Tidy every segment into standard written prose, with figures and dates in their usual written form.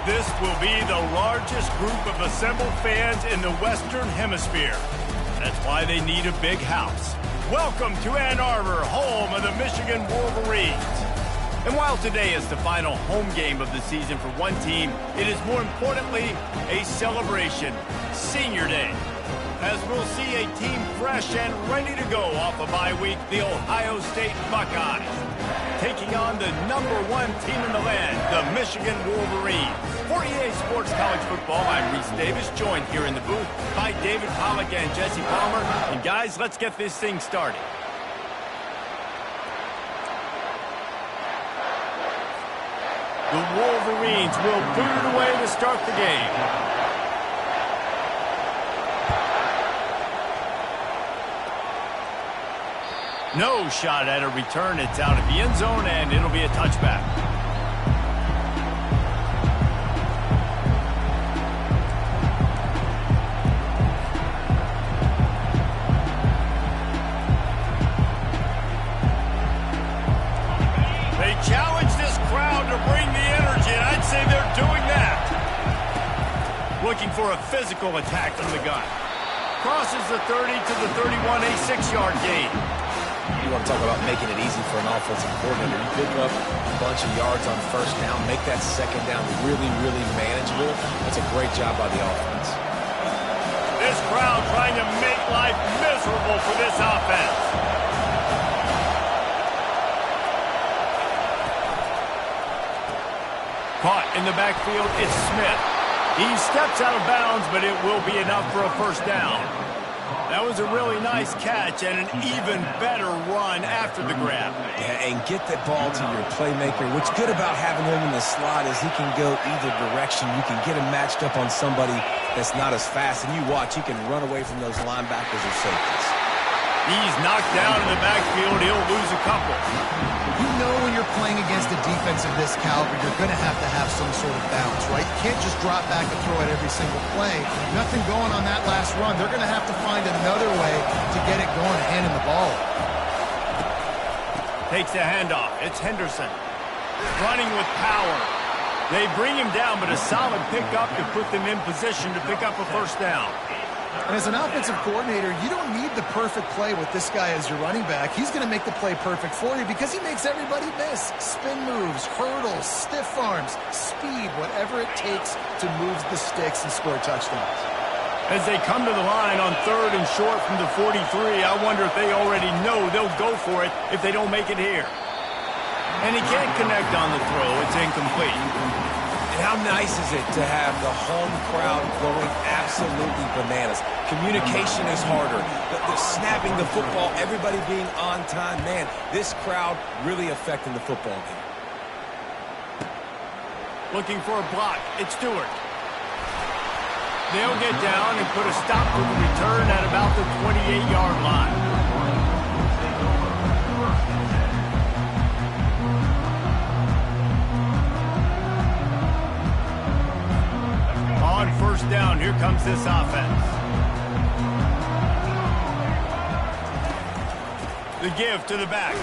This will be the largest group of assembled fans in the Western Hemisphere. That's why they need a big house. Welcome to Ann Arbor, home of the Michigan Wolverines. And while today is the final home game of the season for one team, it is more importantly a celebration, Senior Day. As we'll see a team fresh and ready to go off a bye week, the Ohio State Buckeyes, taking on the #1 team in the land, the Michigan Wolverines. For EA Sports College Football, I'm Reese Davis, joined here in the booth by David Pollack and Jesse Palmer. And guys, let's get this thing started. The Wolverines will boot it away to start the game. No shot at a return. It's out of the end zone, and it'll be a touchback. They challenge this crowd to bring the energy, and I'd say they're doing that. Looking for a physical attack from the gun. Crosses the 30 to the 31, a 6-yard gain. You want to talk about making it easy for an offensive coordinator. You pick up a bunch of yards on first down, make that second down really, really manageable. That's a great job by the offense. This crowd trying to make life miserable for this offense. Caught in the backfield, it's Smith. He steps out of bounds, but it will be enough for a first down. That was a really nice catch and an even better run after the grab. Yeah, and get that ball to your playmaker. What's good about having him in the slot is he can go either direction. You can get him matched up on somebody that's not as fast. And you watch, he can run away from those linebackers or safeties. He's knocked down in the backfield. He'll lose a couple. You know when you're playing against a defense of this caliber, you're going to have some sort of balance, right? You can't just drop back and throw it every single play. Nothing going on that last run. They're going to have to find another way to get it going, handing the ball. Takes the handoff. It's Henderson. Running with power. They bring him down, but a solid pickup to put them in position to pick up a first down. And as an offensive coordinator, you don't need the perfect play with this guy as your running back. He's going to make the play perfect for you because he makes everybody miss. Spin moves, hurdles, stiff arms, speed, whatever it takes to move the sticks and score touchdowns. As they come to the line on 3rd and short from the 43, I wonder if they already know they'll go for it if they don't make it here. And he can't connect on the throw. It's incomplete. How nice is it to have the home crowd going absolutely bananas? Communication is harder. The snapping the football, everybody being on time. Man, this crowd really affecting the football game. Looking for a block. It's Stewart. They'll get down and put a stop to the return at about the 28-yard line. On first down, here comes this offense. The give to the back.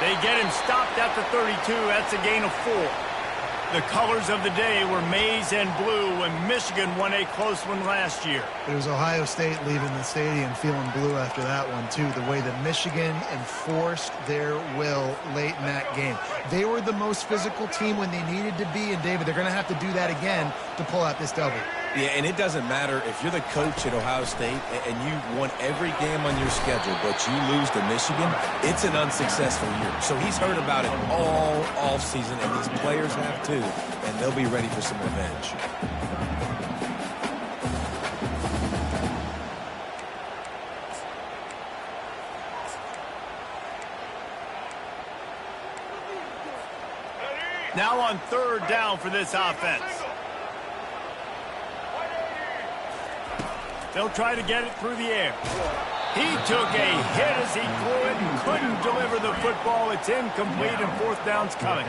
They get him stopped at the 32. That's a gain of 4. The colors of the day were maize and blue when Michigan won a close one last year. It was Ohio State leaving the stadium feeling blue after that one, too. The way that Michigan enforced their will late in that game. They were the most physical team when they needed to be, and David, they're going to have to do that again to pull out this W. Yeah, and it doesn't matter if you're the coach at Ohio State and you won every game on your schedule, but you lose to Michigan, it's an unsuccessful year. So he's heard about it all offseason, and these players have too, and they'll be ready for some revenge. Now on 3rd down for this offense. They'll try to get it through the air. He took a hit as he threw it and couldn't deliver the football. It's incomplete and 4th down's coming.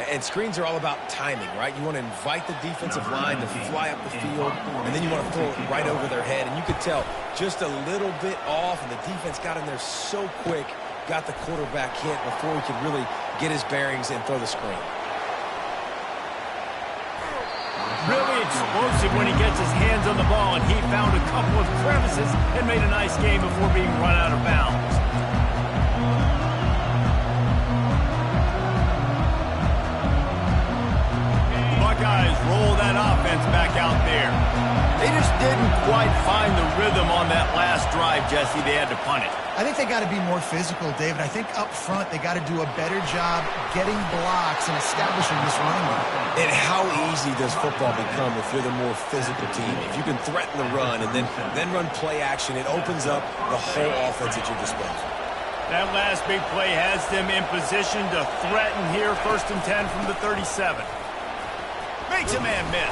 And screens are all about timing, right? You want to invite the defensive line to fly up the field, and then you want to throw it right over their head. And you could tell just a little bit off, and the defense got in there so quick, got the quarterback hit before he could really get his bearings and throw the screen. Really explosive when he gets his hands on the ball, and he found a couple of crevices and made a nice game before being run out of bounds. The Buckeyes roll that offense back out there. They just didn't quite find the rhythm on that last drive, Jesse. They had to punt it. I think they got to be more physical, David. I think up front they got to do a better job getting blocks and establishing this running game. And how easy does football become if you're the more physical team? If you can threaten the run and then run play action, it opens up the whole offense at your disposal. That last big play has them in position to threaten here. 1st and 10 from the 37. Makes a man miss.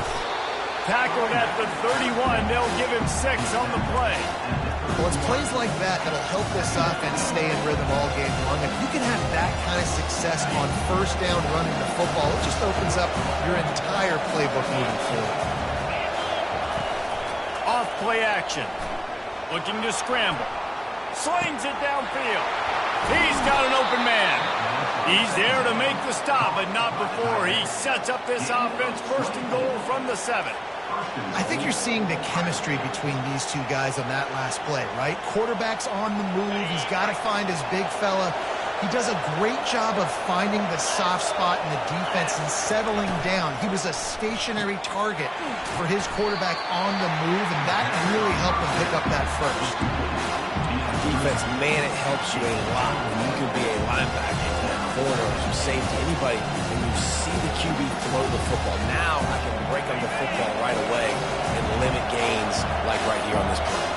Tackled at the 31. They'll give him 6 on the play. Well, it's plays like that that'll help this offense stay in rhythm all game long. If you can have that kind of success on 1st down running the football, it just opens up your entire playbook moving forward. Off play action. Looking to scramble. Slings it downfield. He's got an open man. He's there to make the stop, but not before he sets up this offense. 1st and goal from the 7. I think you're seeing the chemistry between these two guys on that last play, right? Quarterback's on the move. He's got to find his big fella. He does a great job of finding the soft spot in the defense and settling down. He was a stationary target for his quarterback on the move, and that really helped him pick up that first. Defense, man, it helps you a lot when you can be a linebacker, a corner, or safety, anybody, and you see the QB throw the football. Now I can break up the football right away and limit gains like right here on this play.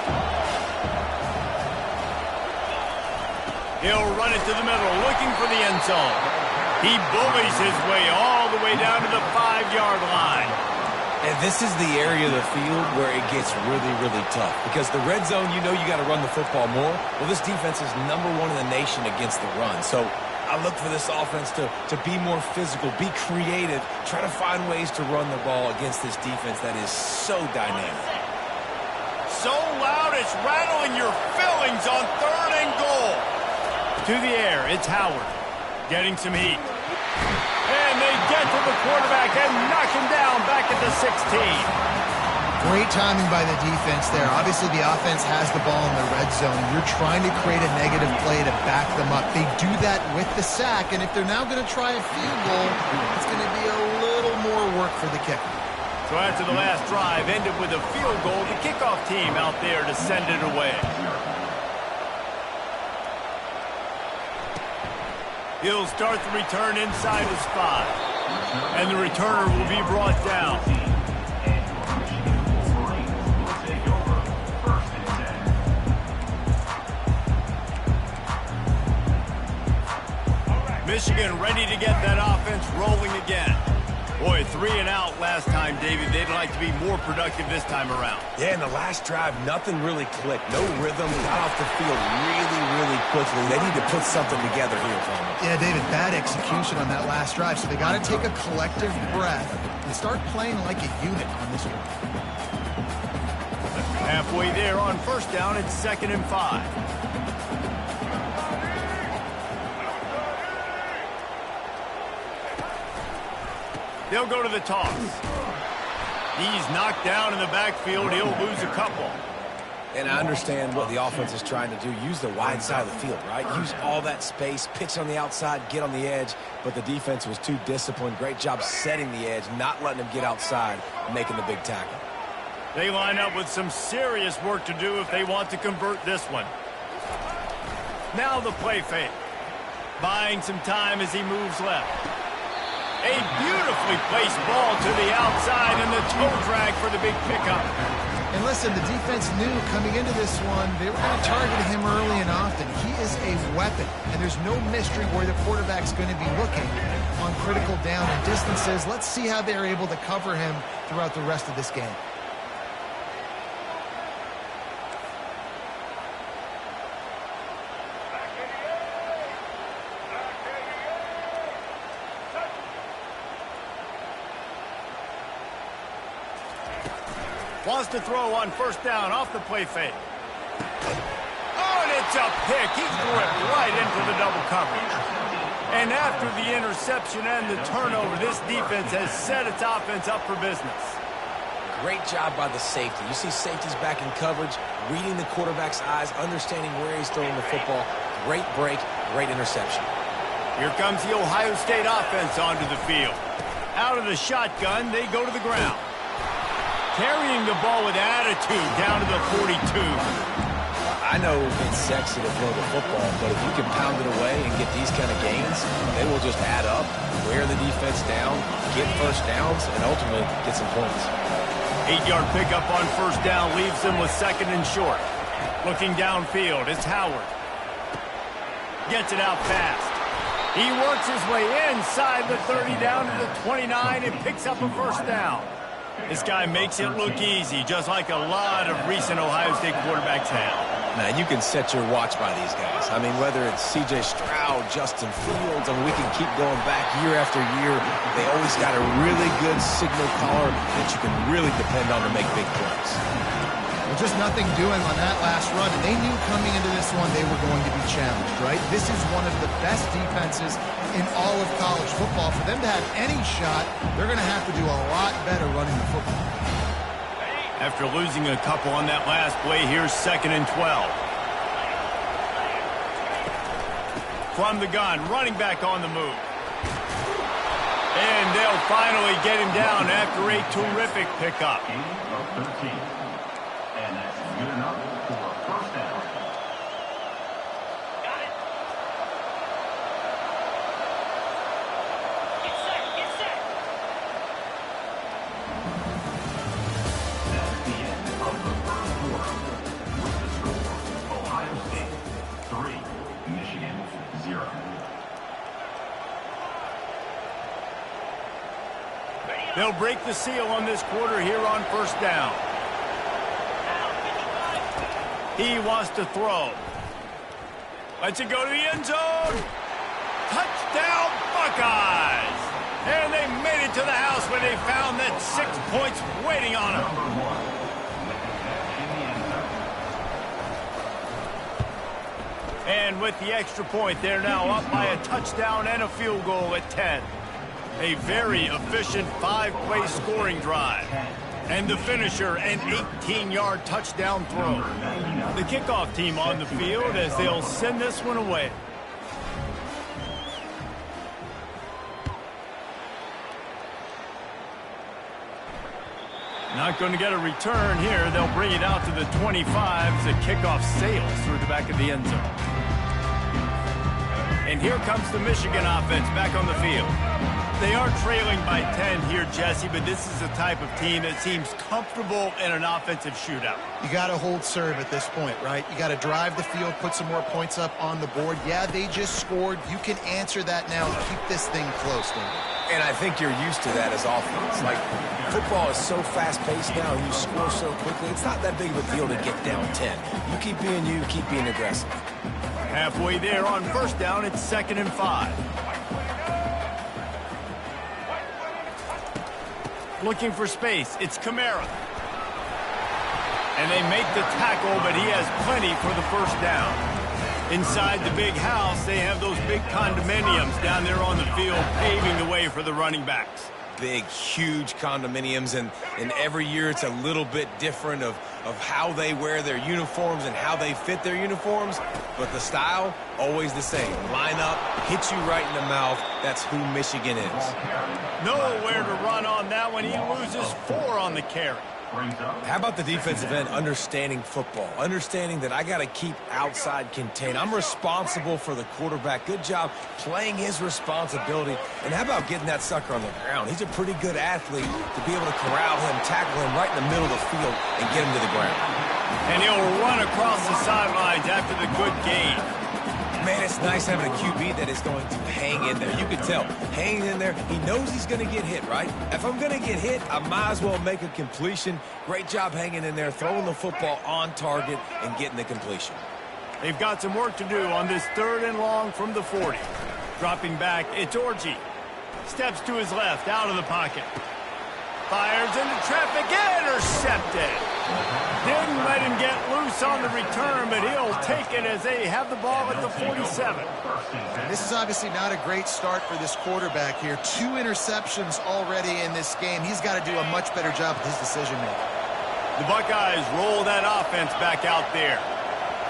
He'll run it to the middle, looking for the end zone. He bullies his way all the way down to the 5-yard line. And this is the area of the field where it gets really, really tough. Because the red zone, you know you got to run the football more. Well, this defense is #1 in the nation against the run. So I look for this offense to be more physical, be creative, try to find ways to run the ball against this defense that is so dynamic. So loud it's rattling your fillings on 3rd and goal. To the air, it's Howard getting some heat. And they get to the quarterback and knock him down back at the 16. Great timing by the defense there. Obviously, the offense has the ball in the red zone. You're trying to create a negative play to back them up. They do that with the sack, and if they're now going to try a field goal, it's going to be a little more work for the kicker. So after the last drive ended with a field goal, the kickoff team out there to send it away. He'll start the return inside his 5. And the returner will be brought down. Michigan ready to get that offense rolling again. Boy, 3 and out last time, David. They'd like to be more productive this time around. Yeah, in the last drive, nothing really clicked. No rhythm. Got off the field really, really quickly. They need to put something together here, Palmer. Yeah, David, bad execution on that last drive. So they got to take a collective breath and start playing like a unit on this one. Halfway there on 1st down, it's 2nd and 5. They'll go to the toss. He's knocked down in the backfield. He'll lose a couple. And I understand what the offense is trying to do. Use the wide side of the field, right? Use all that space, pitch on the outside, get on the edge. But the defense was too disciplined. Great job setting the edge, not letting them get outside, making the big tackle. They line up with some serious work to do if they want to convert this one. Now the play fake. Buying some time as he moves left. A beautifully placed ball to the outside and the toe drag for the big pickup. And listen, the defense knew coming into this one, they were going to target him early and often. He is a weapon, and there's no mystery where the quarterback's going to be looking on critical down and distances. Let's see how they're able to cover him throughout the rest of this game. Wants to throw on 1st down off the play fake. Oh, and it's a pick. He threw it right into the double coverage. And after the interception and the turnover, this defense has set its offense up for business. Great job by the safety. You see safeties back in coverage, reading the quarterback's eyes, understanding where he's throwing the football. Great break, great interception. Here comes the Ohio State offense onto the field. Out of the shotgun, they go to the ground. Carrying the ball with attitude down to the 42. I know it's sexy to throw the football, but if you can pound it away and get these kind of gains, they will just add up, wear the defense down, get first downs, and ultimately get some points. 8-yard pickup on first down leaves them with second and short. Looking downfield, it's Howard. Gets it out fast. He works his way inside the 30 down to the 29 and picks up a first down. This guy makes it look easy, just like a lot of recent Ohio State quarterbacks have. Now, you can set your watch by these guys. I mean, whether it's C.J. Stroud, Justin Fields, we can keep going back year after year. They always got a really good signal caller that you can really depend on to make big plays. Well, just nothing doing on that last run, and they knew coming into this one they were going to be challenged, right? This is one of the best defenses in all of college football. For them to have any shot, they're going to have to do a lot better running the football. After losing a couple on that last play, here's second and 12. From the gun, running back on the move. And they'll finally get him down after a terrific pickup. And that's good enough for a first down. Got it. Get set, get set. That's the end of the first quarter. With the score, Ohio State 3, Michigan 0. They'll break the seal on this quarter here on first down. He wants to throw. Lets it go to the end zone. Touchdown, Buckeyes! And they made it to the house when they found that 6 points waiting on them. And with the extra point, they're now up by a touchdown and a field goal at 10. A very efficient 5-play scoring drive. And the finisher, an 18-yard touchdown throw. The kickoff team on the field as they'll send this one away. Not going to get a return here. They'll bring it out to the 25 as the kickoff sails through the back of the end zone. And here comes the Michigan offense back on the field. They are trailing by 10 here, Jesse, but this is the type of team that seems comfortable in an offensive shootout. You got to hold serve at this point, right? You got to drive the field, put some more points up on the board. Yeah, they just scored. You can answer that now and keep this thing close, David. And I think you're used to that as offense. Like, football is so fast-paced now, and you score so quickly, it's not that big of a deal to get down 10. You keep being aggressive. Halfway there on first down, it's 2nd and 5. Looking for space, it's Kamara. And they make the tackle, but he has plenty for the first down. Inside the big house, they have those big condominiums down there on the field, paving the way for the running backs. Big, huge condominiums, and every year it's a little bit different of how they wear their uniforms and how they fit their uniforms, but the style, always the same. Line up, hit you right in the mouth. That's who Michigan is. Nowhere to run on that one. He loses 4 on the carry. How about the defensive end understanding football, understanding that I got to keep outside contained. I'm responsible for the quarterback. Good job playing his responsibility. And how about getting that sucker on the ground? He's a pretty good athlete to be able to corral him, tackle him right in the middle of the field, and get him to the ground. And he'll run across the sidelines after the good gain. Man, it's nice having a QB that is going to hang in there. You can tell, hanging in there, he knows he's going to get hit, right? If I'm going to get hit, I might as well make a completion. Great job hanging in there, throwing the football on target and getting the completion. They've got some work to do on this 3rd and long from the 40. Dropping back, it's Orji. Steps to his left, out of the pocket. Fires into traffic, intercepted. Didn't let him get loose on the return, but he'll take it as they have the ball at the 47. This is obviously not a great start for this quarterback here. 2 interceptions already in this game. He's got to do a much better job with his decision-making. The Buckeyes roll that offense back out there.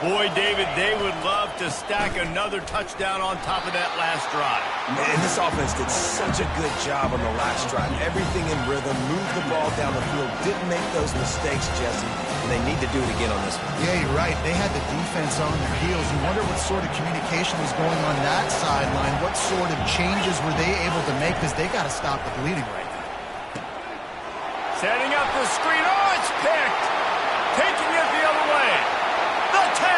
Boy, David, they would love to stack another touchdown on top of that last drive. And this offense did such a good job on the last drive. Everything in rhythm, moved the ball down the field, didn't make those mistakes, Jesse, and they need to do it again on this one. Yeah, you're right. They had the defense on their heels. You wonder what sort of communication was going on that sideline. What sort of changes were they able to make, because they got to stop the bleeding right now. Setting up the screen. Oh, it's picked. Taking it the other way. The 10.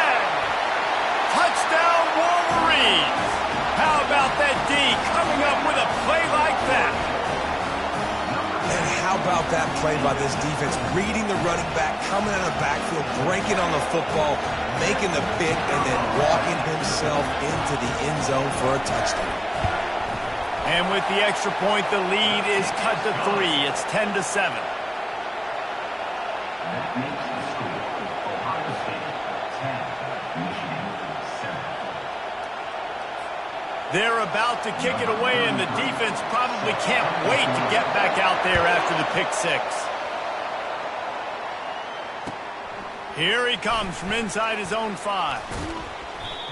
Touchdown, Wolverines. How about that D coming up with a play like that? And how about that play by this defense? Reading the running back, coming out of the backfield, breaking on the football, making the pick, and then walking himself into the end zone for a touchdown. And with the extra point, the lead is cut to 3. It's 10-7. That makes the score Ohio State 10, Michigan 7. They're about to kick it away, and the defense probably can't wait to get back out there after the pick 6. Here he comes from inside his own 5.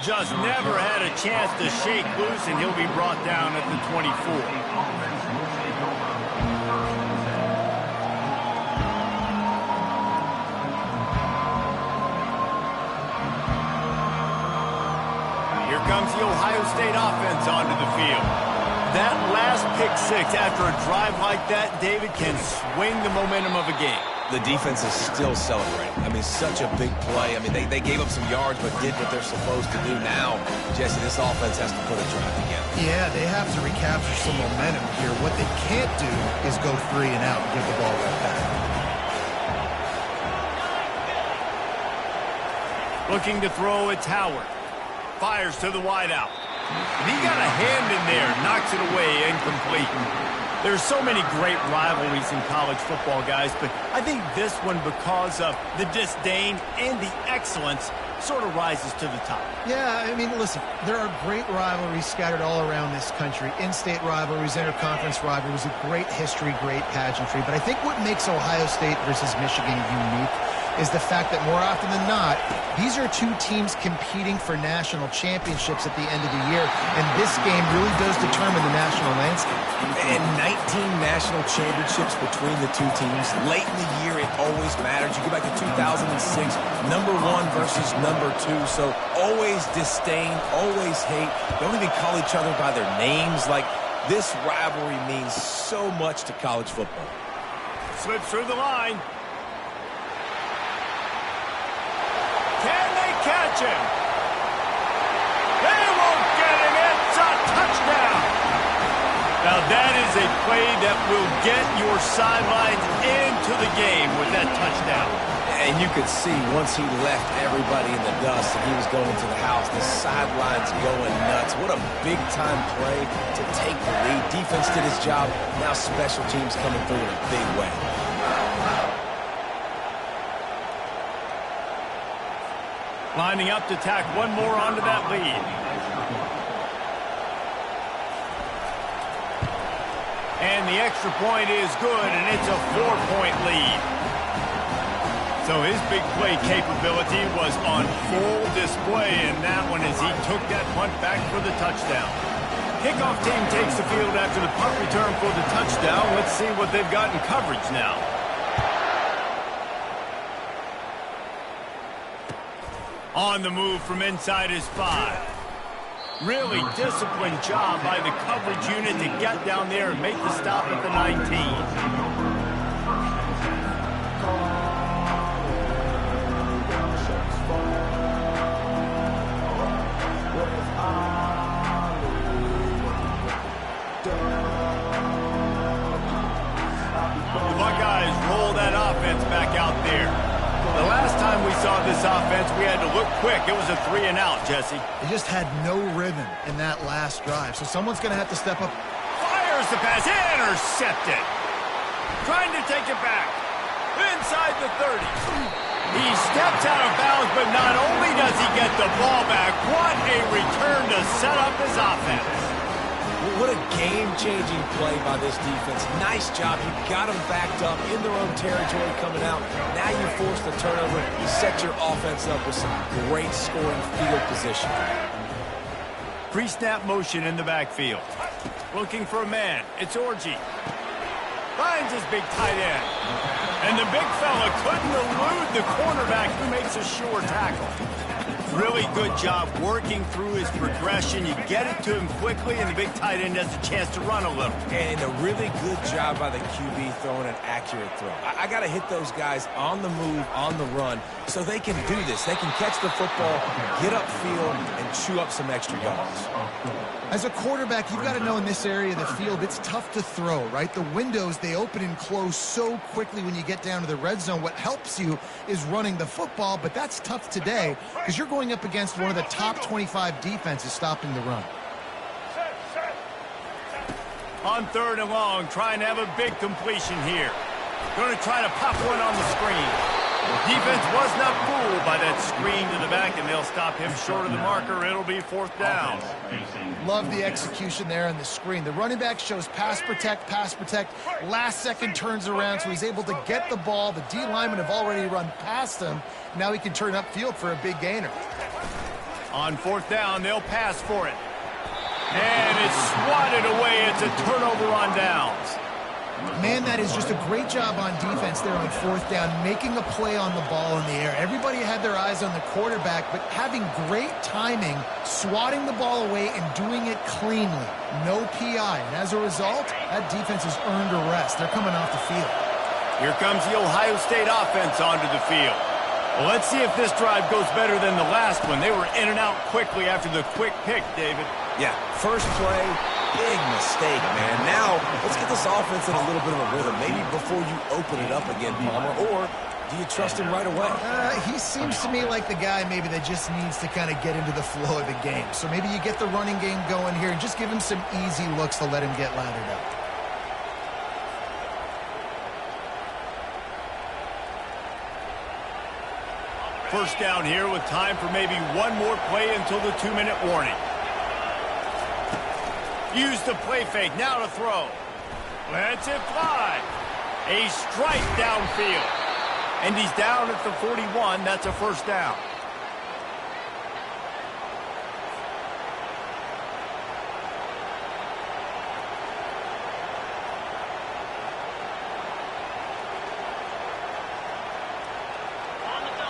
Just never had a chance to shake loose, and he'll be brought down at the 24. Here comes the Ohio State offense onto the field. That last pick 6 after a drive like that, David, can swing the momentum of a game. The defense is still celebrating. I mean, such a big play. I mean, they gave up some yards but did what they're supposed to do now. Jesse, this offense has to put a drive together. Yeah, they have to recapture some momentum here. What they can't do is go 3 and out and give the ball right back. Looking to throw, it's Howard. Fires to the wideout. And he got a hand in there, knocks it away, incomplete. There's so many great rivalries in college football, guys, but I think this one, because of the disdain and the excellence, sort of rises to the top. Yeah, I mean, listen, there are great rivalries scattered all around this country. In-state rivalries, interconference rivalries, a great history, great pageantry. But I think what makes Ohio State versus Michigan unique is the fact that more often than not, these are 2 teams competing for national championships at the end of the year, and this game really does determine the national landscape. And 19 national championships between the 2 teams. Late in the year, it always matters. You go back to 2006, number 1 versus number 2, so always disdain, always hate. Don't even call each other by their names. Like, this rivalry means so much to college football. Slips through the line. Can they catch him? They won't get him. It's a touchdown. Now that is a play that will get your sidelines into the game with that touchdown. And you could see once he left everybody in the dust and he was going to the house, the sidelines going nuts. What a big-time play to take the lead. Defense did his job. Now special teams coming through in a big way. Lining up to tack one more onto that lead. And the extra point is good, and it's a 4-point lead. So his big play capability was on full display in that one as he took that punt back for the touchdown. Kickoff team takes the field after the punt return for the touchdown. Let's see what they've got in coverage now. On the move from inside his 5. Really disciplined job by the coverage unit to get down there and make the stop at the 19. The Buckeyes roll that offense back out there. The last time we saw this offense, we had to look quick. It was a 3 and out, Jesse. They just had no rhythm in that last drive, so someone's going to have to step up. Fires the pass, intercepted. Trying to take it back. inside the 30. He steps out of bounds, but not only does he get the ball back, what a return to set up his offense. What a game-changing play by this defense. Nice job. You got them backed up in their own territory coming out. Now you force the turnover. You set your offense up with some great scoring field position. Pre-snap motion in the backfield. Looking for a man. It's Orji. Finds his big tight end. And the big fella couldn't elude the cornerback who makes a sure tackle. Really good job working through his progression. You get it to him quickly, and the big tight end has a chance to run a little. And a really good job by the QB throwing an accurate throw. I got to hit those guys on the move, on the run, so they can do this. They can catch the football, get upfield, and chew up some extra yards. As a quarterback, you've got to know in this area of the field, it's tough to throw, right? The windows, they open and close so quickly when you get down to the red zone. What helps you is running the football, but that's tough today because you're going up against one of the top 25 defenses stopping the run. On 3rd and long, trying to have a big completion here. Going to try to pop one on the screen. Defense was not fooled by that screen to the back, and they'll stop him short of the marker. It'll be 4th down. Love the execution there on the screen. The running back shows pass protect, last second turns around, so he's able to get the ball. The D linemen have already run past him. Now he can turn upfield for a big gainer. On 4th down, they'll pass for it. And it's swatted away. It's a turnover on downs. Man, that is just a great job on defense there on 4th down, making a play on the ball in the air. Everybody had their eyes on the quarterback, but having great timing, swatting the ball away and doing it cleanly. No PI. And as a result, that defense has earned a rest. They're coming off the field. Here comes the Ohio State offense onto the field. Well, let's see if this drive goes better than the last one. They were in and out quickly after the quick pick, David. Yeah, first play, big mistake, man. Now, let's get this offense in a little bit of a rhythm. Maybe before you open it up again, Palmer, or do you trust him right away? He seems to me like the guy maybe that just needs to kind of get into the flow of the game. So maybe you get the running game going here and just give him some easy looks to let him get lathered up. First down here with time for maybe one more play until the 2-minute warning. Use the play fake, now to throw. Lets it fly. A strike downfield. And he's down at the 41. That's a first down.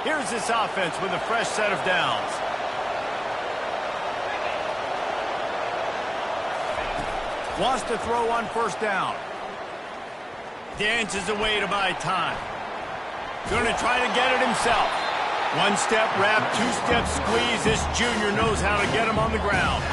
Here's this offense with a fresh set of downs. Wants to throw on 1st down. Dances away to buy time. Going to try to get it himself. 1-step wrap, 2-step squeeze. This junior knows how to get him on the ground.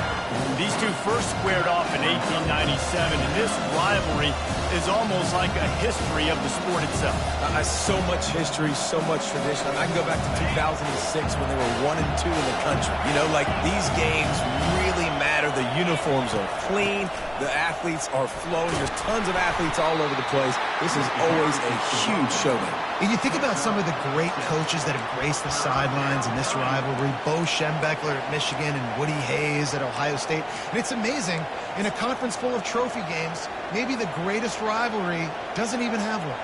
These two first squared off in 1897, and this rivalry is almost like a history of the sport itself. So much history, so much tradition. I can go back to 2006 when they were 1 and 2 in the country. You know, like these games really matter. The uniforms are clean. The athletes are flowing. There's tons of athletes all over the place. This is always a huge showdown. And you think about some of the great coaches that have graced the sidelines in this rivalry. Bo Schembechler at Michigan and Woody Hayes at Ohio State. And it's amazing, in a conference full of trophy games, maybe the greatest rivalry doesn't even have one.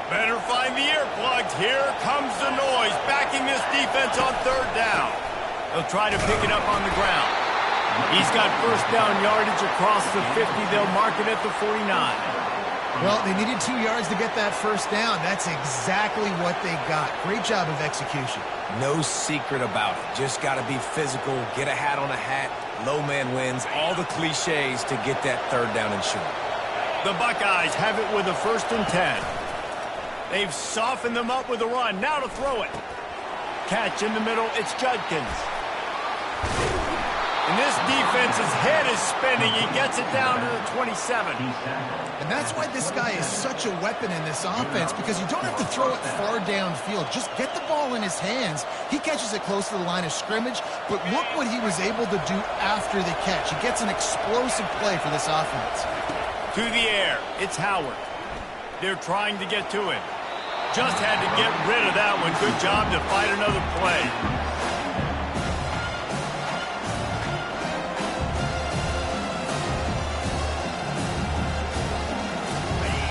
Better find the earplugs. Here comes the noise, backing this defense on 3rd down. They'll try to pick it up on the ground. He's got first down yardage across the 50. They'll mark it at the 49. Well, they needed 2 yards to get that first down. That's exactly what they got. Great job of execution. No secret about it. Just got to be physical, get a hat on a hat, low man wins, all the cliches to get that 3rd down and short. The Buckeyes have it with a 1st and 10. They've softened them up with a run. Now to throw it. Catch in the middle. It's Judkins. And this defense's head is spinning. He gets it down to the 27. And that's why this guy is such a weapon in this offense, because you don't have to throw it far downfield. Just get the ball in his hands. He catches it close to the line of scrimmage, but look what he was able to do after the catch. He gets an explosive play for this offense. To the air, it's Howard. They're trying to get to him. Just had to get rid of that one. Good job to fight another play.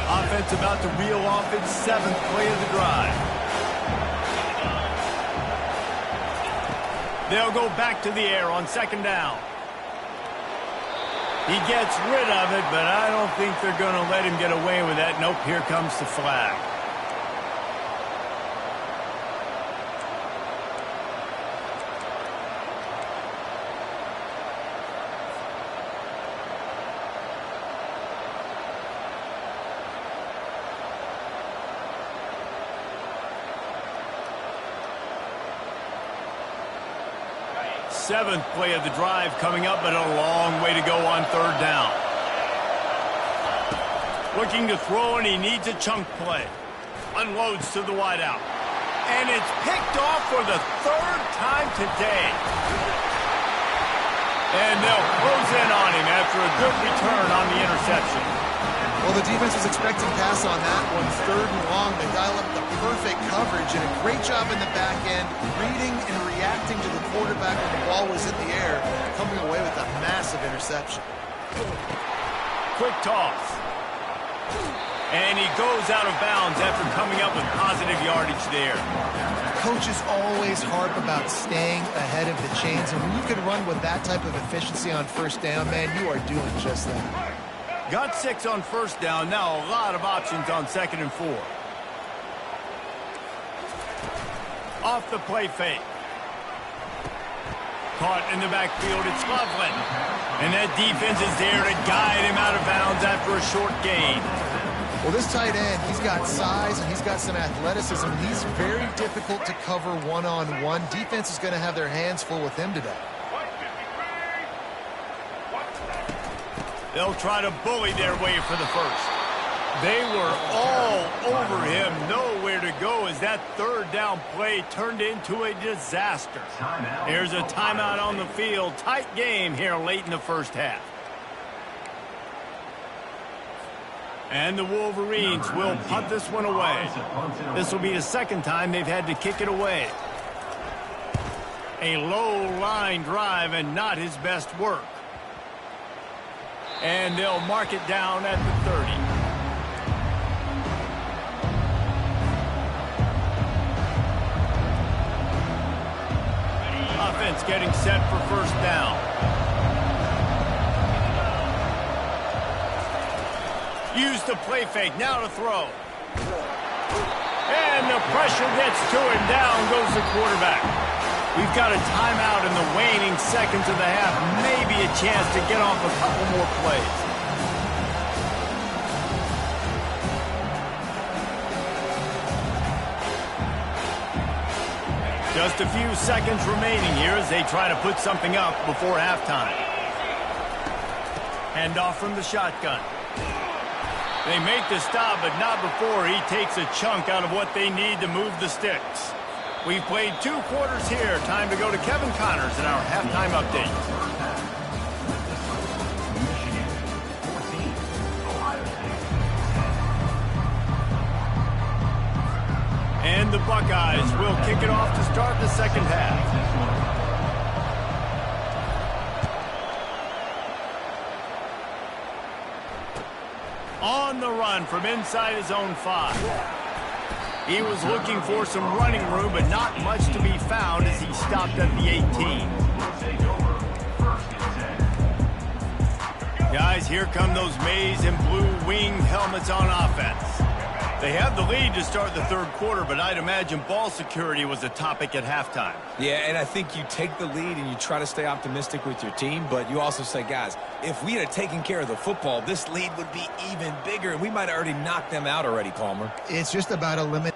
Offense about to reel off its 7th play of the drive. They'll go back to the air on 2nd down. He gets rid of it, but I don't think they're going to let him get away with that. Nope, here comes the flag. Seventh play of the drive coming up, but a long way to go on 3rd down. Looking to throw, and he needs a chunk play. Unloads to the wideout. And it's picked off for the 3rd time today. And they'll close in on him after a good return on the interception. Well, the defense was expecting pass on that one. 3rd and long. They dial up the perfect coverage and a great job in the back end, reading and reacting to the quarterback when the ball was in the air, coming away with a massive interception. Quick toss. And he goes out of bounds after coming up with positive yardage there. Coaches always harp about staying ahead of the chains, and when you can run with that type of efficiency on 1st down, man, you are doing just that. Got 6 on 1st down. Now a lot of options on 2nd and 4. Off the play fake. Caught in the backfield. It's Loveland. And that defense is there to guide him out of bounds after a short gain. Well, this tight end, he's got size and he's got some athleticism. He's very difficult to cover one-on-one. Defense is going to have their hands full with him today. They'll try to bully their way for the 1st. They were all over him. Nowhere to go as that 3rd down play turned into a disaster. Here's a timeout on the field. Tight game here late in the 1st half. And the Wolverines will punt this one away. This will be the 2nd time they've had to kick it away. A low line drive and not his best work. And they'll mark it down at the 30. Offense getting set for 1st down. Use the play fake, now to throw. And the pressure gets to him. Down goes the quarterback. We've got a timeout in the waning seconds of the half. Maybe a chance to get off a couple more plays. Just a few seconds remaining here as they try to put something up before halftime. Handoff from the shotgun. They make the stop, but not before he takes a chunk out of what they need to move the sticks. We've played 2 quarters here. Time to go to Kevin Connors in our halftime update. And the Buckeyes will kick it off to start the 2nd half. On the run from inside his own 5. He was looking for some running room, but not much to be found as he stopped at the 18. Guys, here come those maize and blue winged helmets on offense. They have the lead to start the 3rd quarter, but I'd imagine ball security was a topic at halftime. Yeah, and I think you take the lead and you try to stay optimistic with your team, but you also say, guys, if we had taken care of the football, this lead would be even bigger, and we might have already knocked them out already, Palmer. It's just about eliminating